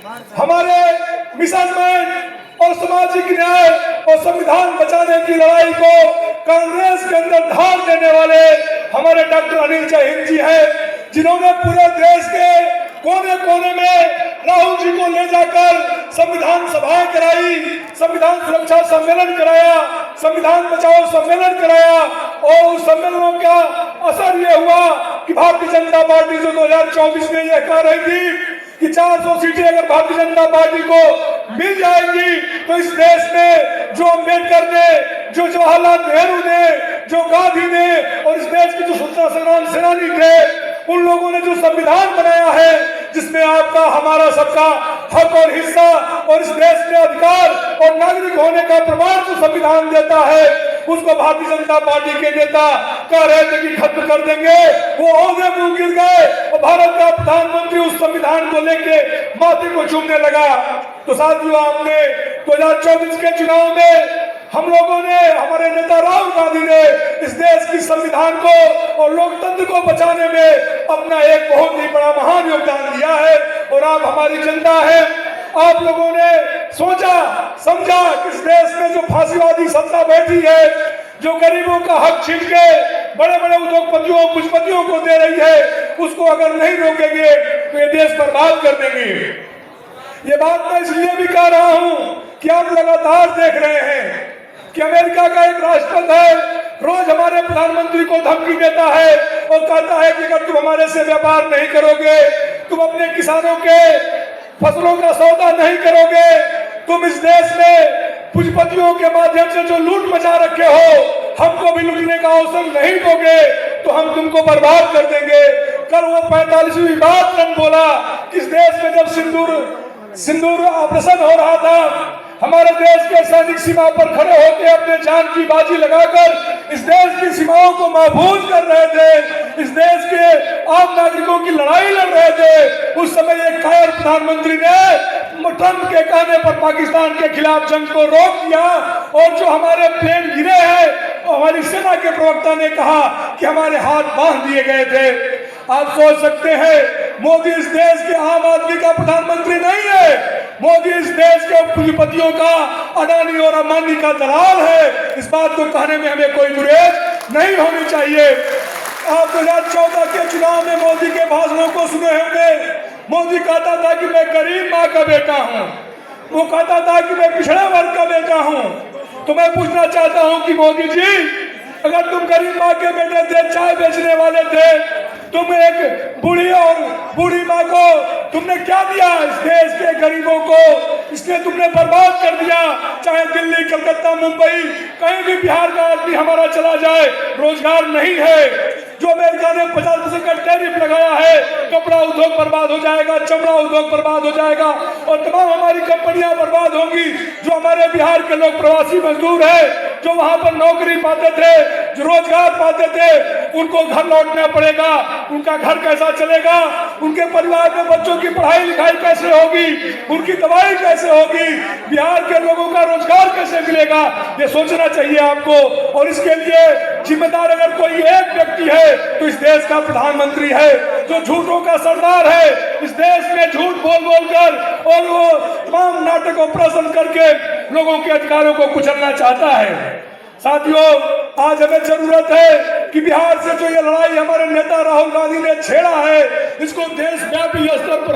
हमारे मिशन में और सामाजिक न्याय और संविधान बचाने की लड़ाई को कांग्रेस के अंदर धार देने वाले हमारे डॉक्टर अनिल जैन जी हैं, जिन्होंने पूरे देश के कोने कोने में राहुल जी को ले जाकर संविधान सभाएं कराई, संविधान सुरक्षा सम्मेलन कराया, संविधान बचाओ सम्मेलन कराया। और उस सम्मेलनों का असर ये हुआ कि भारतीय जनता पार्टी जो 2024 में यह कह रही थी कि 400 सीटें अगर भारतीय जनता पार्टी को मिल जाएंगी तो इस देश में जो अम्बेडकर ने, जो जवाहरलाल नेहरू ने, जो गांधी ने और इस देश के जो स्वतंत्रता संग्राम सेनानी थे, उन लोगों ने जो संविधान बनाया है जिसमें आपका हमारा सबका हक और हिस्सा और इस देश में अधिकार और नागरिक होने का प्रमाण जो संविधान देता है, उसको भारतीय जनता पार्टी के नेता कह रहे थे कि खत्म कर देंगे। वो औंधे मुंह गिर गए और भारत का प्रधानमंत्री उस संविधान को लेके माथे को चूमने लगा। तो साथियों, आपने 2024 के चुनाव में हम लोगों ने, हमारे नेता राहुल गांधी ने इस देश की संविधान को और लोकतंत्र को बचाने में अपना एक बहुत ही बड़ा महान योगदान दिया है। और आप हमारी जनता है, आप लोगों ने सोचा समझा कि इस देश में जो फांसीवादी सत्ता बैठी है, जो गरीबों का हक छीन के बड़े बड़े उद्योगपतियों पूंजीपतियों को दे रही है, उसको अगर नहीं रोकेंगे तो ये देश बर्बाद कर देंगे। ये बात मैं इसलिए भी कह रहा हूं कि आप लगातार देख रहे हैं कि अमेरिका का एक राष्ट्रपति है, रोज हमारे प्रधानमंत्री को धमकी देता है और कहता है कि अगर तुम हमारे से व्यापार नहीं करोगे, तुम अपने किसानों के फसलों का सौदा नहीं करोगे, तुम इस देश में पूंजीपतियों के माध्यम से जो लूट मचा रखे हो, हमको भी लूटने का अवसर नहीं दोगे तो हम तुमको बर्बाद कर देंगे। कल वो 45वीं बात रन बोला कि इस देश में जब सिंदूर ऑपरेशन हो रहा था, हमारे देश के सैनिक सीमा पर खड़े होकर अपने जान की बाजी लगाकर इस देश की सीमाओं को महफूज कर रहे थे, इस देश के आम नागरिकों की लड़ाई लड़ रहे थे। उस समय एक कायर प्रधानमंत्री ने ट्रंप के कहने पर पाकिस्तान के खिलाफ जंग को रोक दिया और जो हमारे प्लेन गिरे हैं, हमारी सेना के प्रवक्ता ने कहा कि हमारे हाथ बांध दिए गए थे। आप सोच सकते हैं, मोदी इस देश के आम आदमी का प्रधानमंत्री नहीं है, मोदी इस देश के पूंजीपतियों का, अडानी और अंबानी का दलाल है। इस बात को कहने में हमें कोई गुरेज नहीं होनी चाहिए। आप 2014 के चुनाव में मोदी के भाषणों को सुने होंगे। मोदी कहता था कि मैं गरीब माँ का बेटा हूँ, वो कहता था कि मैं पिछड़े वर्ग का बेटा हूँ। तो मैं पूछना चाहता हूँ कि मोदी जी, अगर तुम गरीब माँ के बेटे थे, चाय बेचने वाले थे, तुम एक बूढ़ी माँ को तुमने क्या दिया इस देश के गरीबों को? इसलिए तुमने बर्बाद कर दिया। चाहे दिल्ली, कलकत्ता, मुंबई, कहीं भी बिहार का आदमी हमारा चला जाए, रोजगार नहीं है। जो अमेरिका ने 50% का टैरिफ लगाया है, कपड़ा उद्योग बर्बाद हो जाएगा, चमड़ा उद्योग बर्बाद हो जाएगा और तमाम हमारी कंपनियां बर्बाद होंगी। जो हमारे बिहार के लोग प्रवासी मजदूर हैं, जो वहां पर नौकरी पाते थे, जो रोजगार पाते थे, उनको घर लौटना पड़ेगा। उनका घर कैसा चलेगा? उनके परिवार में बच्चों की पढ़ाई लिखाई कैसे होगी? उनकी दवाई कैसे होगी? बिहार के लोगों का रोजगार कैसे मिलेगा? ये सोचना चाहिए आपको। और इसके लिए जिम्मेदार अगर कोई एक व्यक्ति है तो इस देश का प्रधानमंत्री है, जो झूठों का सरदार है। इस देश में झूठ बोल बोल कर और वो तमाम नाटक ऑपरेशन करके लोगों के अधिकारों को कुचलना चाहता है। साथियों, आज हमें जरूरत है कि बिहार से जो ये लड़ाई हमारे नेता राहुल गांधी ने छेड़ा है, इसको देशव्यापी स्तर पर